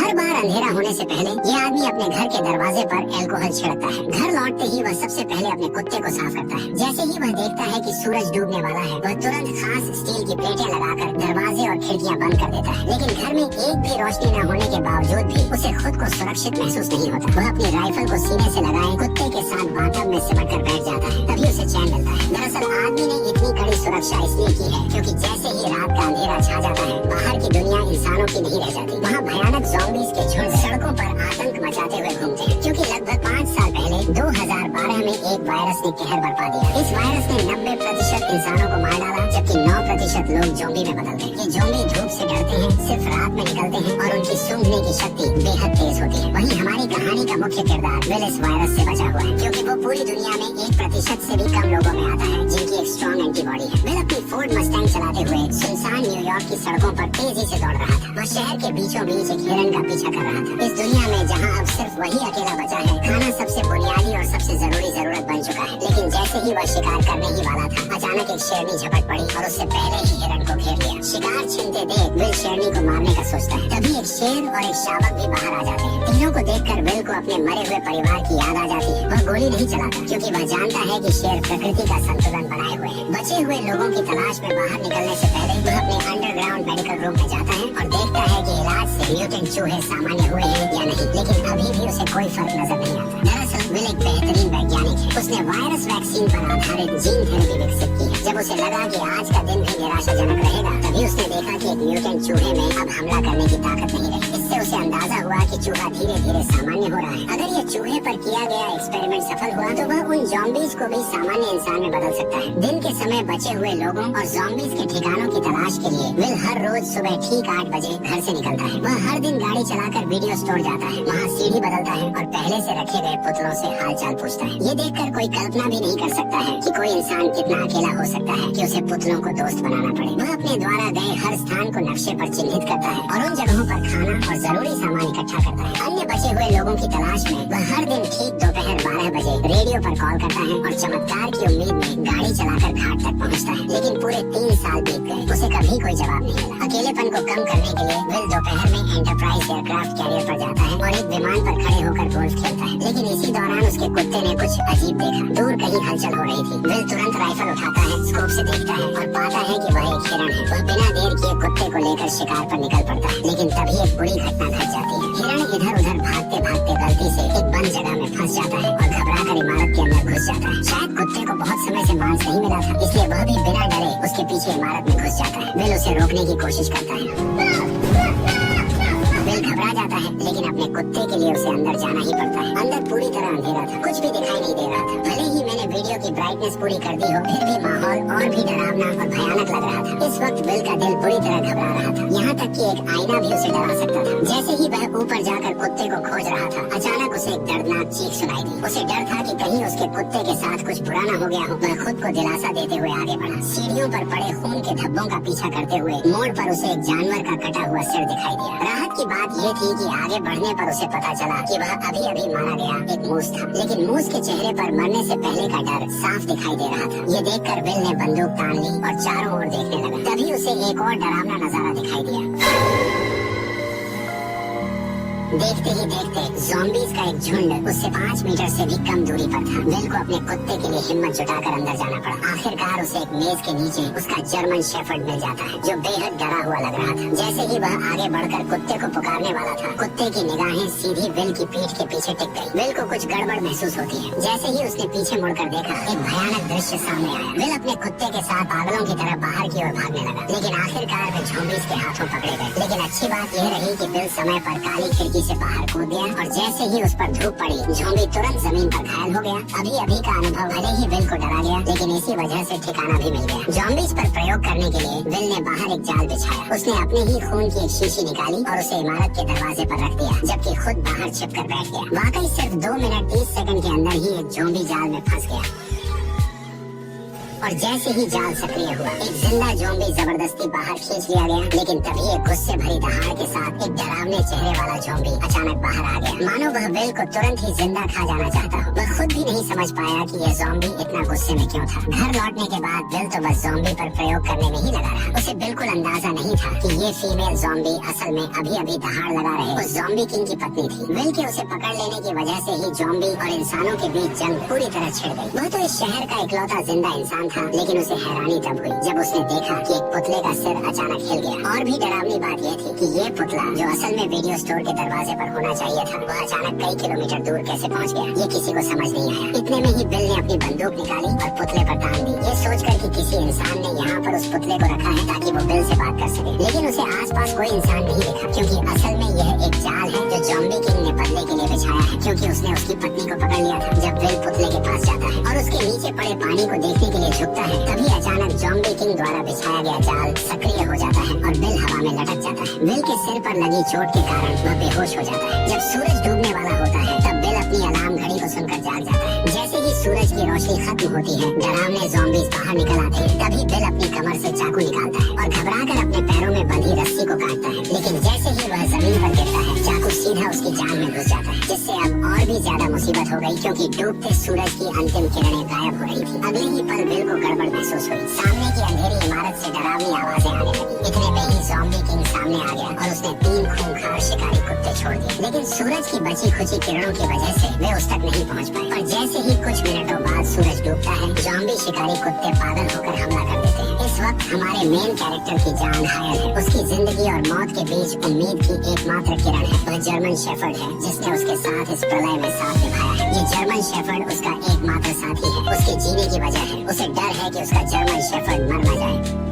हर बार अंधेरा होने से पहले ये आदमी अपने घर के दरवाजे पर अल्कोहल छिड़कता है। घर लौटते ही वह सबसे पहले अपने कुत्ते को साफ करता है। जैसे ही वह देखता है कि सूरज डूबने वाला है, वह तुरंत खास स्टील की प्लेटें लगाकर दरवाजे और खिड़कियां बंद कर देता है। लेकिन घर में एक भी रोशनी न होने के बावजूद भी उसे खुद को सुरक्षित महसूस नहीं होता। वह अपनी राइफल को सीने से लगाए कुत्ते के साथ बाथटब में सिमट कर बैठ जाता है। तभी उसे चैन मिलता है। दरअसल आदमी ने इतनी कड़ी सुरक्षा इसलिए की है क्योंकि जैसे ही रात का अंधेरा छा जाता है, बाहर की दुनिया इंसानों की नहीं रह जाती। वहाँ भयानक ज़ॉम्बीज़ के झुंड सड़कों पर आतंक मचाते हुए घूमते हैं। क्योंकि लगभग 5 साल पहले 2012 में एक वायरस ने कहर बरपा दिया। इस वायरस ने 90% इंसानों को मार डाला, जबकि 9% लोग ज़ॉम्बी में बदलते हैं। ये ज़ॉम्बी धूप से डरते हैं, सिर्फ रात में निकलते हैं और उनकी सूंघने की शक्ति बेहद तेज होती है। वहीं हमारी कहानी का मुख्य किरदार विल इस वायरस से बचा हुआ है, क्योंकि वो पूरी दुनिया में 1% से भी कम लोगों में आता है जिनकी एक स्ट्रॉन्ग एंटीबॉडी है। विल अपनी फोर्ड मस्टैंग चलाते हुए सुनसान न्यूयॉर्क की सड़कों पर तेजी से दौड़ रहा था। वह शहर के बीचों बीच एक हिरन का पीछा कर रहा था। इस दुनिया में जहाँ अब सिर्फ वही अकेला बचा है, खाना सबसे बुनियादी और सबसे जरूरी जरूरत बन चुका है। लेकिन जैसे ही वह शिकार करने ही वाला था, अचानक एक शेरनी झपट पड़ी और उससे पहले ही हिरन को घेर लिया। शिकार छिनते देख विल शेरनी को मारने का सोचता है। तभी एक शेर और एक शावक भी बाहर आ जाते हैं। तीनों को देखकर विल को अपने मरे हुए परिवार की याद आ जाती है। वह गोली नहीं चलाता क्योंकि वह जानता है कि शेर प्रकृति का संतुलन बनाए हुए है। बचे हुए लोगों की तलाश में बाहर निकलने से पहले वह अपने अंडरग्राउंड मेडिकल रूम में जाता है और देखता है कि इलाज से म्यूटेंट चूहे सामान्य हुए हैं या नहीं। लेकिन अभी भी उसे कोई फर्क नजर नहीं आता। दरअसल विल एक बेहतरीन वैज्ञानिक है। उसने वायरस वैक्सीन पर आधारित जीन थेरेपी विकसित की है। जब उसे लगा कि आज का दिन भी निराशाजनक रहेगा, तभी उसने देखा कि एक म्यूटेंट चूहे में अब हमला करने की ताकत नहीं रही। इससे उसे अंदाजा हुआ कि चूहा धीरे धीरे सामान्य हो रहा है। अगर ये चूहे पर किया गया एक्सपेरिमेंट सफल हुआ तो वह उन ज़ॉम्बीज़ को भी सामान्य इंसान में बदल सकता है। दिन के समय बचे हुए लोगों और ज़ॉम्बीज़ के ठिकानों की तलाश के लिए विल हर रोज सुबह ठीक 8 बजे घर से निकलता है। वह हर दिन गाड़ी चलाकर वीडियो स्टोर जाता है, वहाँ सीढ़ी बदलता है और पहले से रखे गए पुतलों से हालचाल पूछता है। ये देखकर कोई कल्पना भी नहीं कर सकता है कि कोई इंसान कितना अकेला हो सकता है कि उसे पुतलों को दोस्त बनाना पड़े। वह अपने द्वारा गए हर स्थान को नक्शे पर चिन्हित करता है और उन जगहों पर खाना और जरूरी सामान इकट्ठा करता है। अन्य बचे हुए लोगों की तलाश में वह हर दिन ठीक दोपहर 12 बजे रेडियो पर कॉल करता है और चमत्कार की उम्मीद में गाड़ी चलाकर घाट तक पहुंचता है। लेकिन पूरे 3 साल बीत गए, उसे कभी कोई जवाब नहीं मिला। अकेलेपन को कम करने के लिए विल दोपहर में एंटरप्राइज एयरक्राफ्ट कैरियर पर जाता है और एक विमान पर खड़े होकर गोल्फ खेलता है। लेकिन इसी दौरान उसके कुत्ते ने कुछ अजीब देखा। दूर कहीं हलचल हो रही थी। विल तुरंत राइफल उठाता है, स्कोप से देखता है और पाता है कि वह एक हिरन है। वह बिना देर किए कुत्ते को लेकर शिकार पर निकल पड़ता है। लेकिन तभी एक बुरी घटना घट जाती है। हिरन इधर उधर भागते भागते गलती से एक बंद जगह में फंस जाता है और घबराकर इमारत के अंदर घुस जाता है। शायद कुत्ते को बहुत समय से मांस नहीं मिला था, इसलिए वह भी बिना डरे उसके पीछे इमारत में घुस जाता है। विल उसे रोकने की कोशिश करता है। विल घबरा जाता है, लेकिन अपने कुत्ते के लिए उसे अंदर जाना ही पड़ता है। अंदर पूरी तरह अंधेरा था, कुछ भी दिखाई नहीं दे रहा था। भले ही मैंने वीडियो की ब्राइटनेस पूरी कर दी हो, फिर भी माहौल और भी डरावना और भयानक लग रहा था। इस वक्त विल का दिल बुरी तरह घबरा रहा था, यहाँ तक कि एक आईना भी उसे डरा सकता था। जैसे ही वह ऊपर जाकर कुत्ते को खोज रहा था, अचानक उसे एक दर्दनाक चीख सुनाई दी। उसे डर था कि कहीं उसके कुत्ते के साथ कुछ बुरा न हो गया हो। वह खुद को दिलासा देते हुए आगे बढ़ा। सीढ़ियों पर पड़े खून के धब्बों का पीछा करते हुए मोड़ पर उसे एक जानवर का कटा हुआ सिर दिखाई दिया। राहत की बात ये थी कि आगे बढ़ने पर उसे पता चला कि वह अभी अभी मारा गया एक मूस था। लेकिन मूस के चेहरे पर मरने से पहले का डर साफ दिखाई दे रहा था। ये देखकर विल ने बंदूक तान ली और चारों ओर देखने लगा। तभी उसे एक और डरावना नजारा दिखाई दिया। देखते ही देखते ज़ॉम्बीज़ का एक झुंड उससे 5 मीटर से भी कम दूरी पर था। विल को अपने कुत्ते के लिए हिम्मत जुटाकर अंदर जाना पड़ा। आखिरकार उसे एक मेज के नीचे उसका जर्मन शेफर्ड मिल जाता है, जो बेहद डरा हुआ लग रहा था। जैसे ही वह आगे बढ़कर कुत्ते को पुकारने वाला था, कुत्ते की निगाहें सीधी विल की पीठ के पीछे टिक गई। विल को कुछ गड़बड़ महसूस होती है। जैसे ही उसने पीछे मुड़कर देखा, एक भयानक दृश्य सामने आया। विल अपने कुत्ते के साथ पागलों की तरह बाहर की ओर भागने लगा, लेकिन आखिरकार वे ज़ॉम्बीज़ के हाथों पकड़े गए। लेकिन अच्छी बात यह रही कि विल समय पर काली खिड़की से बाहर कूद गया और जैसे ही उस पर धूप पड़ी, ज़ॉम्बी तुरंत जमीन पर घायल हो गया। अभी का अनुभव भले ही विल को डरा गया, लेकिन इसी वजह से ठिकाना भी मिल गया। ज़ॉम्बीज़ पर प्रयोग करने के लिए विल ने बाहर एक जाल बिछाया। उसने अपने ही खून की एक शीशी निकाली और उसे इमारत के दरवाजे पर रख दिया, जबकि खुद बाहर छिपकर बैठ गया। वाकई सिर्फ 2 मिनट 30 सेकंड के अंदर ही एक ज़ॉम्बी जाल में फंस गया और जैसे ही जाल सक्रिय हुआ, एक जिंदा ज़ॉम्बी जबरदस्ती बाहर खींच लिया गया। लेकिन तभी एक गुस्से भरी दहाड़ के साथ एक डरावने चेहरे वाला ज़ॉम्बी अचानक बाहर आ गया, मानो वह बिल को तुरंत ही जिंदा खा जाना चाहता हो। वह खुद भी नहीं समझ पाया कि यह ज़ॉम्बी इतना गुस्से में क्यों था। घर लौटने के बाद बिल तो बस ज़ॉम्बी पर प्रयोग करने में ही लगा रहा। उसे बिल्कुल अंदाजा नहीं था कि ये फीमेल ज़ॉम्बी असल में अभी अभी दहाड़ लगा रहे उस ज़ॉम्बी किंग की पत्नी थी। बिल के उसे पकड़ लेने की वजह से ही ज़ॉम्बी और इंसानों के बीच जंग पूरी तरह छिड़ गई। वह तो इस शहर का इकलौता जिंदा इंसान था, लेकिन उसे हैरानी तब हुई जब उसने देखा कि एक पुतले का सिर अचानक हिल गया। और भी डरावनी बात यह थी कि ये पुतला जो असल में वीडियो स्टोर के दरवाजे पर होना चाहिए था, वह अचानक कई किलोमीटर दूर कैसे पहुंच गया, ये किसी को समझ नहीं आया। इतने में ही बिल ने अपनी बंदूक निकाली और पुतले पर तान दी, ये सोचकर कि किसी इंसान ने यहाँ पर उस पुतले को रखा है ताकि वो बिल से बात कर सके। लेकिन उसे आसपास कोई इंसान नहीं दिखा, क्योंकि असल में यह एक जाल है जो ज़ॉम्बी किंग ने बदले के लिए बिछाया है, क्योंकि उसने उसकी पत्नी को पकड़ लिया था। जब बिल पुतले के पास जाता है और उसके नीचे पड़े पानी को देखने के लिए झुकता है, तभी अचानक ज़ॉम्बी किंग द्वारा बिछाया गया जाल सक्रिय हो जाता है और बिल हवा में लटक जाता है। बिल के सिर पर लगी चोट के कारण वह बेहोश हो जाता है। जब सूरज डूबने वाला होता है तब बिल अपनी अलार्म घड़ी को सुनकर जाग जाता है। जैसे ही सूरज की रोशनी खत्म होती है, डरावने ज़ॉम्बीज़ बाहर निकल आते हैं। तभी बिल अपनी कमर से चाकू निकालता है और घबराकर अपने पैरों में बंधी रस्सी को काटता है। लेकिन जैसे ही वह जमीन पर गिरता है, चाकू सीधा उसकी जान में घुस जाता है, जिससे अब और भी ज्यादा मुसीबत हो गई, क्योंकि डूबते सूरज की अंतिम किरणें गायब हो रही थी। अगले ही पल बिल को गड़बड़ महसूस हुई। सामने की अंधेरी इमारत से डरावनी आवाजें आने लगी। इतने में ही ज़ॉम्बी किंग सामने आ गया और उसने 3 खूंखार शिकारी कुत्ते छोड़ दिए। लेकिन सूरज की बची खुची किरणों की वजह से वे उस तक नहीं पहुंच पाए। और जैसे ही कुछ मिनटों बाद सूरज डूबता है, ज़ॉम्बी शिकारी कुत्ते पागल होकर हमला कर देते हैं। इस वक्त हमारे मेन कैरेक्टर की जान घायल है। उसकी जिंदगी और मौत के बीच उम्मीद की एकमात्र किरण है। वह जर्मन शेफर्ड है जिसने उसके साथ इस प्रलय में साथ निभाया है। ये जर्मन शेफर्ड उसका एकमात्र साथी है। उसके जीने की वजह है, उसे डर है कि उसका जर्मन शेफर्ड मर न जाए।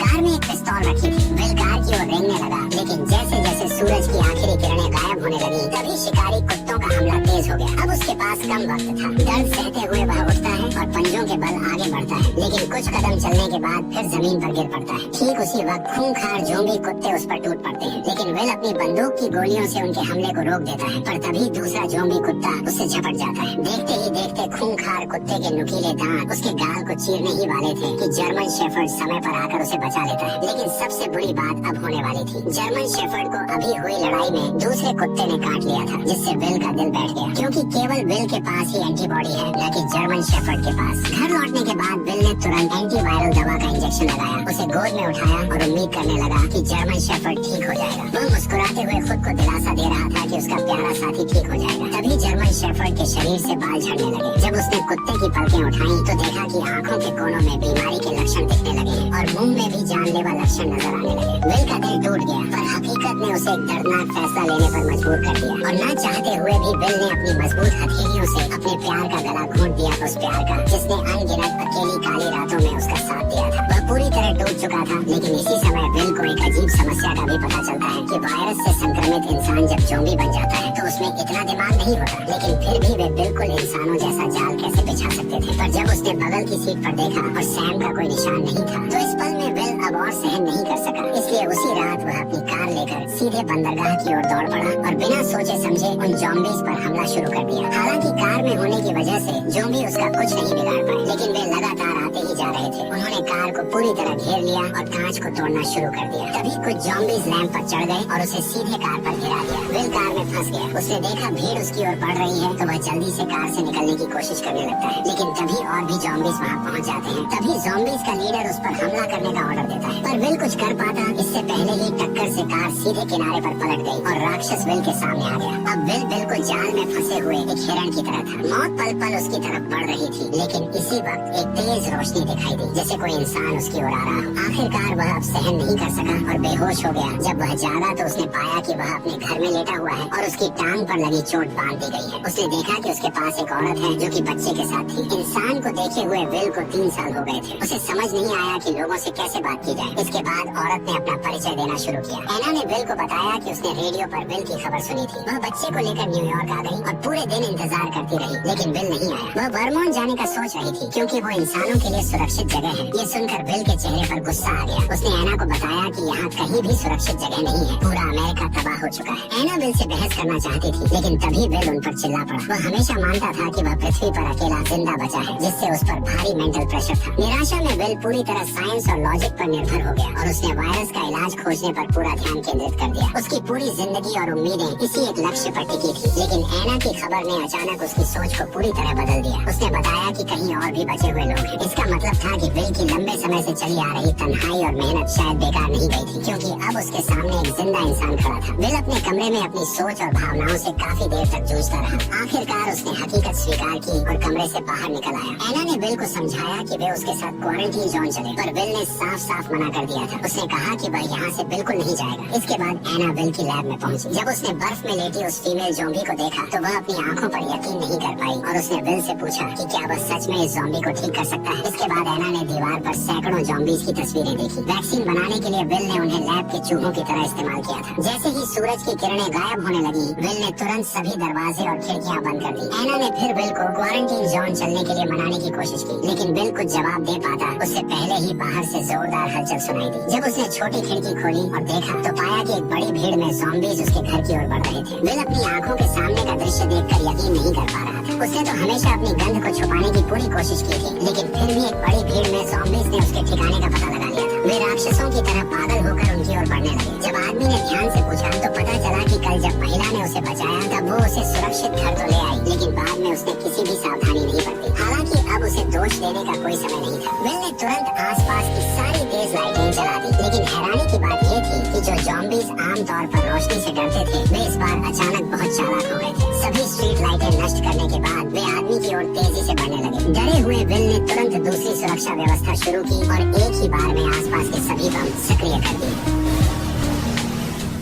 कार में एक पिस्तौल रखी थी। बिल कार की ओर रेंगने लगा, लेकिन जैसे जैसे सूरज की आखिरी किरणें गायब होने लगी, तभी शिकारी कुत्तों का हमला तेज हो गया। अब उसके पास कम वक्त था। दर्द सहते हुए वह उठता है और पंजों के बल आगे बढ़ता है, लेकिन कुछ कदम चलने के बाद फिर जमीन पर गिर पड़ता है। ठीक उसी वक्त खूंखार ज़ॉम्बी कुत्ते उस पर टूट पड़ते हैं, लेकिन बिल अपनी बंदूक की गोलियों से उनके हमले को रोक देता है। पर तभी दूसरा ज़ॉम्बी कुत्ता उससे झपट जाता है। देखते ही देखते खूंखार कुत्ते के नुकीले दांत उसके गाल को चीरने ही वाले थे कि जर्मन शेफर्ड समय पर आकर उसे बचा लेता है। लेकिन सबसे बुरी बात अब होने वाली थी। जर्मन शेफर्ड को अभी हुई लड़ाई में दूसरे कुत्ते ने काट लिया था, जिससे बिल का दिल बैठ गया, क्योंकि केवल बिल के पास ही एंटीबॉडी है, न कि जर्मन शेफर्ड के पास। घर लौटने के बाद बिल ने तुरंत एंटीवायरल दवा का इंजेक्शन लगाया, उसे गोद में उठाया और उम्मीद करने लगा कि जर्मन शेफर्ड ठीक हो जाएगा। वह मुस्कुराते हुए खुद को दिलासा दे रहा था कि उसका प्यारा साथी ठीक हो जाएगा। तभी जर्मन शेफर्ड के शरीर से बाल झड़ने लगे। जब उसने कुत्ते की पलकें उठाई तो देखा कि आंखों के कोनों में बीमारी के लक्षण दिखने लगे हैं और मुंह में भी जानलेवा लक्षण नजर आने लगे। बिल का दिल टूट गया, पर हकीकत ने उसे एक दर्दनाक फैसला लेने पर मजबूर कर दिया। और न चाहते हुए भी बिल ने अपनी मजबूत हथेलियों से अपने प्यार का गला घोंट दिया उस प्यार का, जिसने अनगिनत अकेली काली रातों में उसका साथ दिया था। वह पूरी तरह टूट चुका था। लेकिन इसी समय बिल को एक अजीब समस्या का भी पता चलता है कि वायरस से संक्रमित इंसान जब ज़ॉम्बी बन जाता है तो उसमें इतना दिमाग नहीं होता, लेकिन फिर भी वे बिल्कुल इंसानों जैसा जाल कैसे बिछा सकते थे। पर जब उसने बगल की सीट पर देखा और सैम का कोई निशान नहीं था, तो इस पल में बिल अब और सहन नहीं कर सका। इसलिए उसी रात वह अपनी कार लेकर सीधे बंदरगाह की ओर दौड़ पड़ा और बिना सोचे समझे उन ज़ॉम्बीज़ पर हमला शुरू कर दिया। हालांकि कार में होने की वजह से ज़ॉम्बी उसका कुछ नहीं बिगाड़ पाए, लेकिन वे लगातार आते ही जा रहे थे। उन्होंने कार को पूरी तरह घेर लिया और कांच को तोड़ना शुरू कर दिया। तभी कुछ ज़ॉम्बीज़ लैंप पर चढ़ गए और उसे सीधे कार पर गिरा दिया। बिल कार में फंस गया। उसने देखा भीड़ उसकी ओर बढ़ रही है, तो वह जल्दी से कार से निकलने की कोशिश करने लगता है, लेकिन तभी और भी ज़ॉम्बीज़ वहाँ पहुँच जाते हैं। तभी ज़ॉम्बीज़ का लीडर उस पर हमला करने का ऑर्डर देता है, पर बिल कुछ कर पाता इससे पहले ही टक्कर से कार सीधे किनारे पर पलट गई और राक्षस बिल के सामने आ गया। अब बिल बिल्कुल जाल में फंसे हुए एक हिरण की तरह था। मौत पल पल उसकी तरफ बढ़ रही थी, लेकिन इसी वक्त एक तेज रोशनी दिखाई दी, जैसे कोई इंसान उसकी ओर आ रहा हो। आखिरकार वह अब सहन नहीं कर सका और बेहोश हो गया। जब वह जागा तो उसने पाया कि वह अपने घर में लेटा हुआ है और उसकी टांग पर लगी चोट बांध दी गई है। उसने देखा कि उसके पास एक औरत है जो कि बच्चे के साथ थी। इंसान को देखे हुए बिल को 3 साल हो गए थे। उसे समझ नहीं आया कि लोगों से कैसे बात की जाए। इसके बाद औरत ने अपना परिचय देना शुरू किया। एना ने बिल को बताया कि उसने रेडियो पर बिल की खबर सुनी थी। वह बच्चे को लेकर न्यूयॉर्क आ गई और पूरे दिन इंतजार करती रही, लेकिन बिल नहीं आया। वह वर्मोंट जाने का सोच रही थी, क्योंकि वो इंसानों के लिए सुरक्षित जगह है। ये सुनकर बिल के चेहरे पर गुस्सा आ गया। उसने एना को बताया कि यहाँ कहीं भी सुरक्षित जगह नहीं है, पूरा अमेरिका तबाह हो चुका है। एना बिल से बहस बहस करना चाहती थी, लेकिन तभी विल उन पर चिल्ला पड़ा। वह हमेशा मानता था कि वह पृथ्वी पर अकेला जिंदा बचा है, जिससे उस पर भारी मेंटल प्रेशर था। निराशा में विल पूरी तरह साइंस और लॉजिक पर निर्भर हो गया और उसने वायरस का इलाज खोजने पर पूरा ध्यान केंद्रित कर दिया। उसकी पूरी जिंदगी और उम्मीदें इसी एक लक्ष्य पर टिकी थी, लेकिन एना की खबर ने अचानक उसकी सोच को पूरी तरह बदल दिया। उसने बताया कि कहीं और भी बचे हुए लोग हैं। इसका मतलब था कि विल की लंबे समय से चली आ रही तन्हाई और मेहनत शायद बेकार नहीं गई थी, क्योंकि अब उसके सामने एक जिंदा इंसान खड़ा था। विल अपने कमरे में अपनी सोच और भावनाओं से काफी देर तक जूझता रहा। आखिरकार उसने हकीकत स्वीकार की और कमरे से बाहर निकल आया। एना ने विल को समझाया कि वे उसके साथ क्वारंटीन जोन चले, पर विल ने साफ साफ मना कर दिया था। उसने कहा कि वह यहाँ से बिल्कुल नहीं जाएगा। इसके बाद एना विल की लैब में पहुंची। जब उसने बर्फ में लेटी उस फीमेल ज़ॉम्बी को देखा तो वह अपनी आंखों पर यकीन नहीं कर पाई और उसने विल से पूछा कि क्या वह सच में इस ज़ॉम्बी को ठीक कर सकता है। इसके बाद एना ने दीवार पर सैकड़ों ज़ॉम्बीज की तस्वीरें देखी। वैक्सीन बनाने के लिए विल ने उन्हें लैब के चूहों की तरह इस्तेमाल किया था। जैसे ही सूरज की किरणें गायब होने लगी, विल ने तुरंत सभी दरवाजे और खिड़कियां बंद कर दी। एना ने फिर विल को क्वारंटीन जोन चलने के लिए मनाने की कोशिश की, लेकिन विल कुछ जवाब दे पाता उससे पहले ही बाहर से जोरदार हलचल सुनाई दी। जब उसने छोटी खिड़की खोली और देखा तो पाया कि एक बड़ी भीड़ में ज़ॉम्बीज उसके घर की ओर बढ़ रहे थे। विल अपनी आंखों के सामने का दृश्य देखकर यकीन नहीं कर पा रहा था। उसने तो हमेशा अपनी गंध को छुपाने की पूरी कोशिश की थी, लेकिन फिर भी एक बड़ी भीड़ में ज़ॉम्बीज ने उसके ठिकाने का पता लगा लिया था। वे राक्षसों की तरह पागल होकर उनकी ओर बढ़ने लगे। जब आदमी ने ध्यान से पूछा तो पता चला कि कल जब महिला ने उसे बचाया तब वो उसे सुरक्षित घर तो ले आई, लेकिन बाद में उसने किसी भी सावधानी नहीं बरती। हालांकि अब उसे दोष देने का कोई समय नहीं था। विल ने तुरंत आसपास की सारी तेज लाइटें जला दी, लेकिन हैरानी की बात ये थी कि जो ज़ॉम्बीज आमतौर पर रोशनी से डरते थे, वे इस बार अचानक बहुत चालाक हो गए थे। सभी स्ट्रीट लाइटें नष्ट करने के बाद वे आदमी की ओर तेजी से बढ़ने लगे। डरे हुए विल ने तुरंत दूसरी सुरक्षा व्यवस्था शुरू की और एक ही बार में आसपास के सभी बम सक्रिय कर दिए।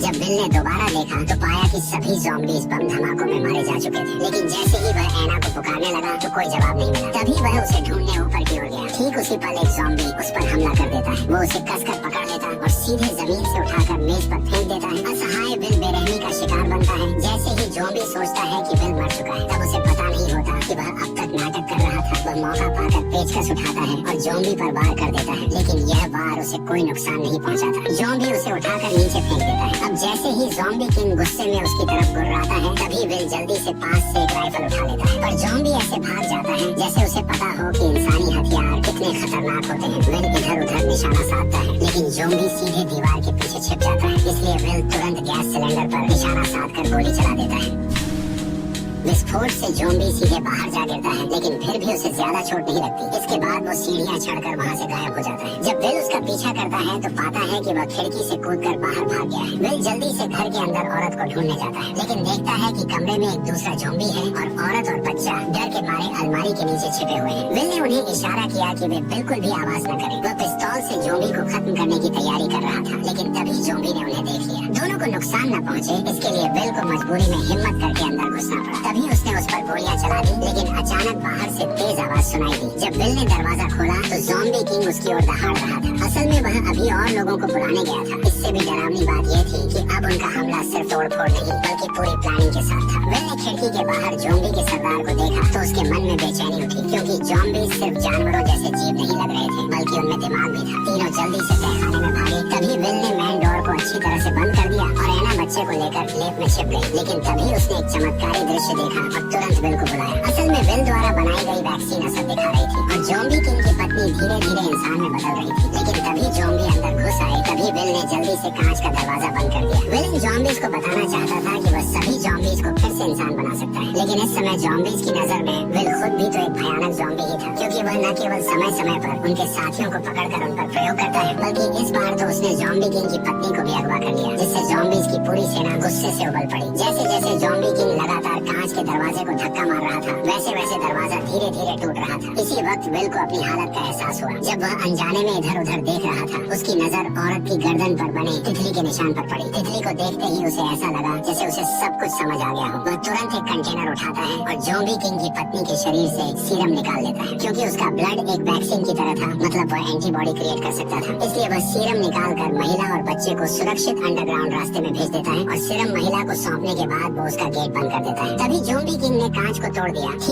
जब विल ने दोबारा देखा तो पाया कि सभी ज़ॉम्बीज बम धमाकों में मारे जा चुके थे, लेकिन जैसे ही वह एना को पुकारने लगा तो कोई जवाब नहीं मिला। तभी वह उसे ढूंढने ऊपर की ओर गया। ठीक उसी पल एक ज़ॉम्बी उस पर हमला कर देता है। वो उसे कसकर पकड़ लेता और सीधे जमीन से उठाकर मेज पर फेंक देता है। असहाय विल बेरहमी का शिकार बनता है। जैसे ही ज़ॉम्बी सोचता है कि विल मर चुका है, तब उसे पता नहीं होता कि वह अब तक नाटक कर रहा था। वह मौका पाकर पेचकस उठाता है और ज़ॉम्बी पर वार कर देता है, लेकिन यह वार उसे कोई नुकसान नहीं पहुंचाता। ज़ॉम्बी उसे उठाकर नीचे फेंक देता है। अब जैसे ही ज़ॉम्बी किंग गुस्से में उसकी तरफ गुर्राता है, तभी विल जल्दी से पास से एक राइफल उठा लेता है, पर ज़ॉम्बी ऐसे भाग जाता है जैसे उसे पता हो कि इंसानी हथियार कितने खतरनाक होते हैं। विल इधर उधर निशाना साधता है, लेकिन ज़ॉम्बी सीधे दीवार के पीछे छिप जाता है। इसलिए विल तुरंत गैस सिलेंडर पर निशाना साधकर गोली चला देता है। विस्फोट से ज़ॉम्बी सीधे बाहर जा गिरता है, लेकिन फिर भी उसे ज्यादा चोट नहीं लगती। इसके बाद वो सीढ़ियां चढ़कर वहाँ से गायब हो जाता है। जब विल उसका पीछा करता है तो पाता है कि वह खिड़की से कूदकर बाहर भाग गया है। विल जल्दी से घर के अंदर औरत को ढूंढने जाता है, लेकिन देखता है कि कमरे में एक दूसरा ज़ॉम्बी है और औरत और बच्चा डर के मारे अलमारी के नीचे छिपे हुए हैं। विल ने उन्हें इशारा किया कि वे बिल्कुल भी आवाज न करें। वह पिस्तौल से ज़ॉम्बी को खत्म करने की तैयारी कर रहा था, लेकिन तभी ज़ॉम्बी ने उन्हें देख लिया। दोनों को नुकसान न पहुँचे इसके लिए विल को मजबूरी में हिम्मत करके अंदर घुसना पड़ा। तभी उसने उस पर गोलियां चला दी, लेकिन अचानक बाहर से तेज आवाज सुनाई दी। जब विल ने दरवाजा खोला तो ज़ॉम्बी किंग उसकी ओर दहाड़ रहा था। असल में वह अभी और लोगों को बुलाने गया था। इससे भी डरावनी बात यह थी कि अब उनका हमला सिर्फ तोड़फोड़ नहीं बल्कि पूरी प्लानिंग के साथ था। विल ने खिड़की के बाहर ज़ॉम्बी के सरदार को देखा तो उसके मन में बेचैनी उठी, क्योंकि ज़ॉम्बी सिर्फ जानवरों जैसे जीव नहीं लग रहे थे, बल्कि उनमें दिमाग भी था। तीनों जल्दी से तहखाने में भागे। तभी विल ने मैन डोर को अच्छी तरह से बंद कर दिया और एना बच्चे को लेकर लेप में छिप गई। लेकिन तभी उसने एक चमत्कारी दृश्य देखा और तुरंत विल को बुलाया। असल में विल द्वारा बनाई गई वैक्सीन असर दिखा रही थी और ज़ॉम्बी किंग की पत्नी धीरे धीरे इंसान में बदल रही थी। लेकिन तभी ज़ॉम्बी अंदर घुस आए। तभी विल ने जल्दी से कांच का दरवाजा बंद कर दिया। विल इन ज़ॉम्बीज को बताना चाहता था कि वह सभी ज़ॉम्बीज को फिर से इंसान बना सकता है, लेकिन इस समय ज़ॉम्बीज की नजर में विल खुद भी तो एक भयानक ज़ॉम्बी ही था, क्योंकि वह न केवल समय समय पर उनके साथियों को पकड़कर उन पर प्रयोग करता है, बल्कि इस बार तो उसने ज़ॉम्बी किंग की पत्नी को भी अगवा कर लिया, जिससे ज़ॉम्बीज की पूरी सेना गुस्से से उबल पड़ी। जैसे जैसे ज़ॉम्बी किंग लगातार कांच के दरवाजे को धक्का मार रहा था, वैसे वैसे दरवाजा धीरे धीरे टूट रहा था। इसी वक्त विल को अपनी हालत का एहसास हुआ। जब वह अनजाने में इधर उधर देख रहा था, उसकी नजर औरत की गर्दन पर बने तितली के निशान पर पड़ी। तितली को देखते ही उसे ऐसा लगा जैसे उसे सब कुछ समझ आ गया हो। वह तुरंत एक कंटेनर उठाता है और ज़ॉम्बी किंग की पत्नी के शरीर से सीरम निकाल लेता है, क्योंकि उसका ब्लड एक वैक्सीन की तरह था, मतलब वह एंटीबॉडी क्रिएट कर सकता था। इसलिए वह सीरम निकाल कर महिला और बच्चे को सुरक्षित अंडरग्राउंड रास्ते में भेज देता है और सीरम महिला को सौंपने के बाद वो उसका गेट बंद कर देता है। तभी ज़ॉम्बी किंग ने कांच को तोड़ दिया।